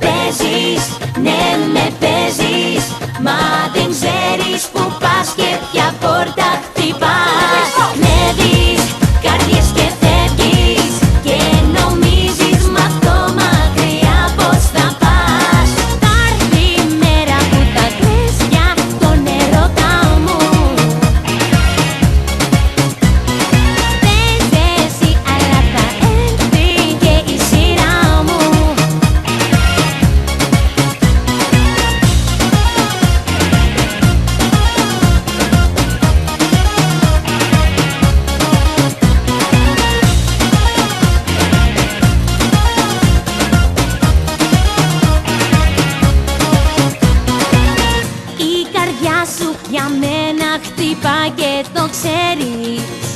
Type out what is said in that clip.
Παίζεις, ναι με παίζεις, μα δεν ξέρεις που πας και ποια πόρτα χτυπάς. Πνεύεις, καρδιές και φεύγεις και νομίζεις μ' αυτό μακριά πως θα πας. Θα έρθει η μέρα που θα κλαις για τον ερώτα μου. Πες εσύ αλλά θα έρθει και η σειρά μου. Η καρδιά σου για μένα χτυπά και το ξέρεις.